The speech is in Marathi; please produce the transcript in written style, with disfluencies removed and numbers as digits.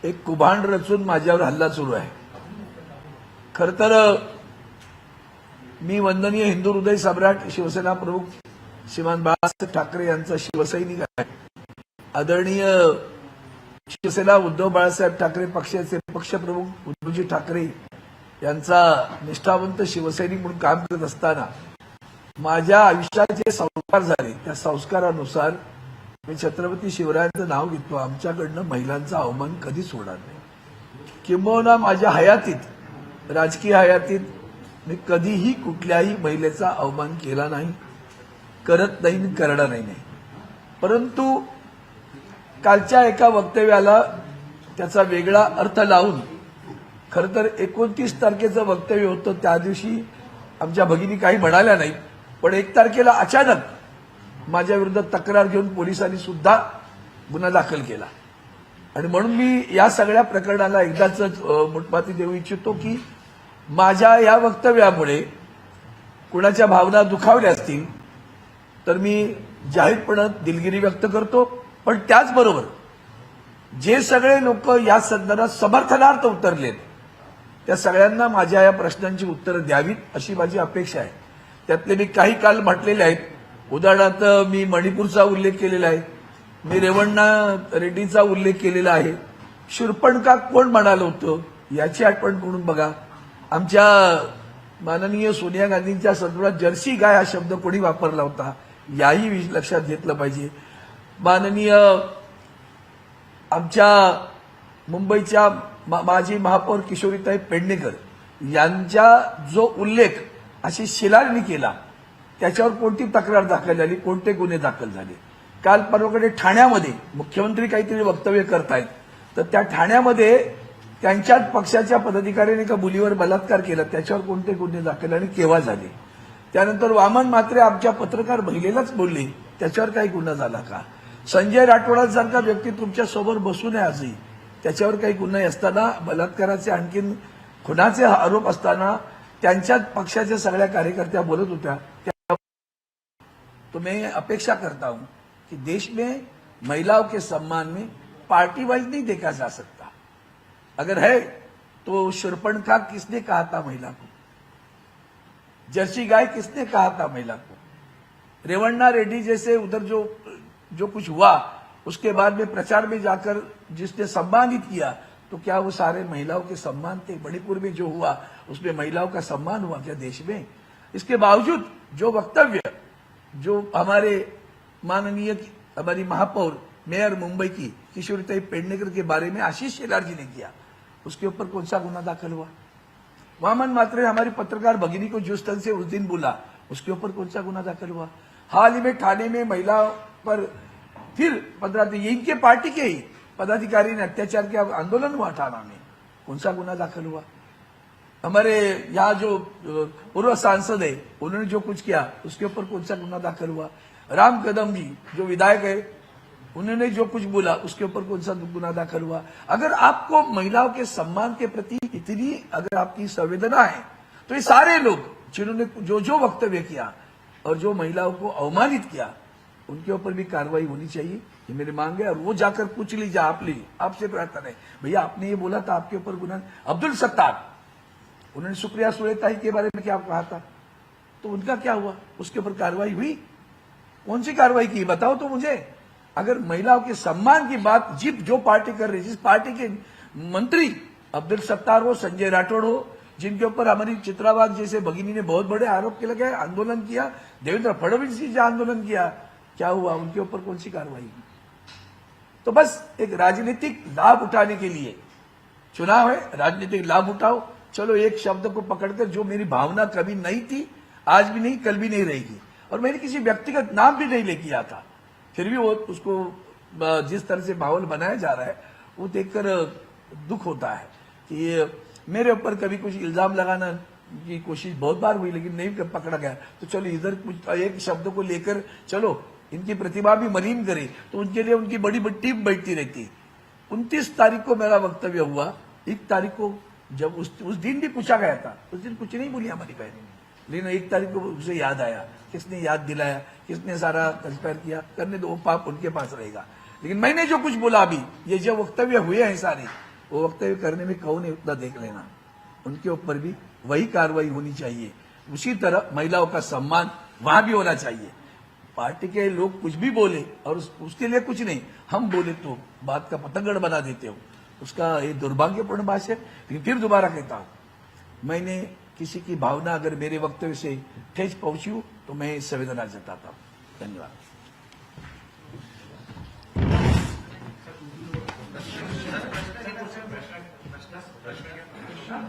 एक कुभांड रचून माझ्यावर हल्ला सुरू आहे। खर तर मी वंदनीय हिंदू हृदय सम्राट शिवसेना प्रमुख श्रीमान बाळासाहेब ठाकरे यांचा शिवसैनिक आहे। आदरणीय शिवसेना उद्धव बाळासाहेब ठाकरे पक्षाचे पक्षप्रमुख उद्धवजी ठाकरे यांचा निष्ठावंत शिवसैनिक म्हणून काम करत असताना माझ्या आयुष्यात जे संस्कार झाले त्या संस्कारानुसार मी छत्रपती शिवरायांचं नाव घेतो। आमच्याकडनं महिलांचा अवमान कधीच होणार नाही। किंबहुना माझ्या हयातीत राजकीय हयातीत मी कधीही कुठल्याही महिलेचा अवमान केला नाही, करत नाही, करणार नाही। परंतु कालच्या एका वक्तव्याला त्याचा वेगळा अर्थ लावून खरं तर 29 तारखेचं वक्तव्य होतं। त्या दिवशी आमच्या भगिनी काही म्हणाल्या नाहीत, पण 1 तारखेला अचानक माझ्या विरुद्ध तक्रार घेऊन पोलिसांनी सुद्धा गुन्हा दाखल केला। आणि म्हणून मी या सगळ्या प्रकरणाला एकदाच मुठपाती देऊ इच्छितो की माझ्या या वक्तव्यामुळे कुणाच्या भावना दुखावल्या असतील तर मी जाहीरपणे दिलगिरी व्यक्त करतो। पण त्याचबरोबर जे सगळे लोक या संदर्भात समर्थनार्थ उतरलेत त्या सगळ्यांना माझ्या या प्रश्नांची उत्तरं द्यावीत अशी माझी अपेक्षा आहे। त्यातले मी काही काल म्हटलेले आहेत। उदाहरणार्थ मी मणिपूरचा उल्लेख केलेला आहे, मी रेवण्णा रेड्डीचा उल्लेख केलेला आहे। शूर्पणखा कोण म्हणालं होतं याची आठवण करून बघा। आमच्या माननीय सोनिया गांधींच्या संदर्भात जर्सी गाय हा शब्द कोणी वापरला होता याही लक्षात घेतलं पाहिजे। माननीय आमच्या मुंबईच्या माजी महापौर किशोरीताई पेडणेकर यांचा जो उल्लेख अशी शिलांनी केला त्याच्यावर कोणती तक्रार दाखल झाली, कोणते गुन्हे दाखल झाले। काल परवाकडे ठाण्यामध्ये मुख्यमंत्री काहीतरी वक्तव्य करतायत तर त्या ठाण्यामध्ये त्यांच्याच पक्षाच्या पदाधिकाऱ्याने एका मुलीवर बलात्कार केला, त्याच्यावर कोणते गुन्हे दाखल आणि केव्हा झाले। त्यानंतर वामन म्हात्रे आमच्या पत्रकार महिलेलाच बोलले, त्याच्यावर काही गुन्हा झाला का। संजय राठोडांसारखा व्यक्ती तुमच्या सोबत बसून आहे आजही, त्याच्यावर काही गुन्हे असताना बलात्काराचे आणखीन खुनाचे आरोप असताना त्यांच्याच पक्षाच्या सगळ्या कार्यकर्त्या बोलत होत्या। तो मैं अपेक्षा करता हूं कि देश में महिलाओं के सम्मान में पार्टी वाइज नहीं देखा जा सकता। अगर है तो शूर्पणखा किसने कहा था महिला को, जर्सी गाय किसने कहा था महिला को। रेवण्णा रेड्डी जैसे उधर जो कुछ हुआ उसके बाद में प्रचार में जाकर जिसने सम्मानित किया तो क्या वो सारे महिलाओं के सम्मान थे। मणिपुर में जो हुआ उसमें महिलाओं का सम्मान हुआ क्या देश में। इसके बावजूद जो वक्तव्य जो हमारे माननीय हमारी महापौर मेयर मुंबई की किशोरीताई पेडणेकर के बारे में आशीष शेलार जी ने किया उसके ऊपर कौन सा गुना दाखल हुआ। वामन म्हात्रे हमारी पत्रकार भगिनी को जिस तरह से उस दिन बोला उसके ऊपर कौन सा गुना दाखल हुआ। हाल ही में ठाणे में महिला पर फिर 15 दिन इनके पार्टी के ही पदाधिकारी ने अत्याचार किया, आंदोलन हुआ ठाणा में, कौन सा गुना दाखल हुआ। हमारे यहाँ जो पूर्व सांसद है उन्होंने जो कुछ किया उसके ऊपर कौन सा गुना दाखल हुआ। राम कदम जी जो विधायक है उन्होंने जो कुछ बोला उसके ऊपर कौन सा गुना दाखल हुआ। अगर आपको महिलाओं के सम्मान के प्रति इतनी अगर आपकी संवेदना है तो ये सारे लोग जिन्होंने जो वक्तव्य किया और जो महिलाओं को अवमानित किया उनके ऊपर भी कार्रवाई होनी चाहिए, ये मेरी मांग है। और वो जाकर पूछ लीजिए आपसे प्रार्थना है, भैया आपने ये बोला था आपके ऊपर गुना। अब्दुल सत्तार उन्होंने सुप्रिया सुलेताई के बारे में क्या कहा था तो उनका क्या हुआ, उसके ऊपर कार्रवाई हुई, कौन सी कार्रवाई की बताओ तो मुझे। अगर महिलाओं के सम्मान की बात जो पार्टी कर रही, जिस पार्टी के मंत्री अब्दुल सत्तार हो, संजय राठौड़ हो, जिनके ऊपर हमारी चित्राबाग जैसे भगिनी ने बहुत बड़े आरोप के लगे आंदोलन किया, देवेंद्र फडणवीस जी आंदोलन किया, क्या हुआ, उनके ऊपर कौन सी कार्रवाई की। तो बस एक राजनीतिक लाभ उठाने के लिए चुनाव है, राजनीतिक लाभ उठाओ। चलो एक शब्द को पकड़कर जो मेरी भावना कभी नहीं थी, आज भी नहीं, कल भी नहीं रहेगी, और मैंने किसी व्यक्तिगत नाम भी नहीं लेके आया था, फिर भी वो उसको जिस तरह से माहौल बनाया जा रहा है वो देखकर दुख होता है कि मेरे ऊपर कभी कुछ इल्जाम लगाना की कोशिश बहुत बार हुई लेकिन नहीं पकड़ा गया। तो चलो इधर कुछ एक शब्द को लेकर चलो इनकी प्रतिभा भी मलिन करे तो उनके लिए उनकी बड़ी बड़ी टीम बैठती रहती। 29 तारीख को मेरा वक्तव्य हुआ, 1 तारीख को जब उस दिन भी पूछा गया था, उस दिन कुछ नहीं बोली हमारी बहन ने, लेकिन 1 तारीख को उसे याद आया, किसने याद दिलाया, किसने सारा कंस्पायर किया, करने दो, पाप उनके पास रहेगा। लेकिन मैंने जो कुछ बोला अभी, ये जो वक्तव्य हुए हैं सारे, वो वक्तव्य करने में कौन है उतना देख लेना, उनके ऊपर भी वही कार्रवाई होनी चाहिए। उसी तरह महिलाओं का सम्मान वहां भी होना चाहिए। पार्टी के लोग कुछ भी बोले और उसके लिए कुछ नहीं, हम बोले तो बात का पतंगड़ बना देते हो, उसका ये दुर्भाग्यपूर्ण बात है। लेकिन फिर दोबारा कहता हूं, मैंने किसी की भावना अगर मेरे वक्तव्य से ठेस पहुंची हो तो मैं संवेदना जताता हूं। धन्यवाद। प्रश्न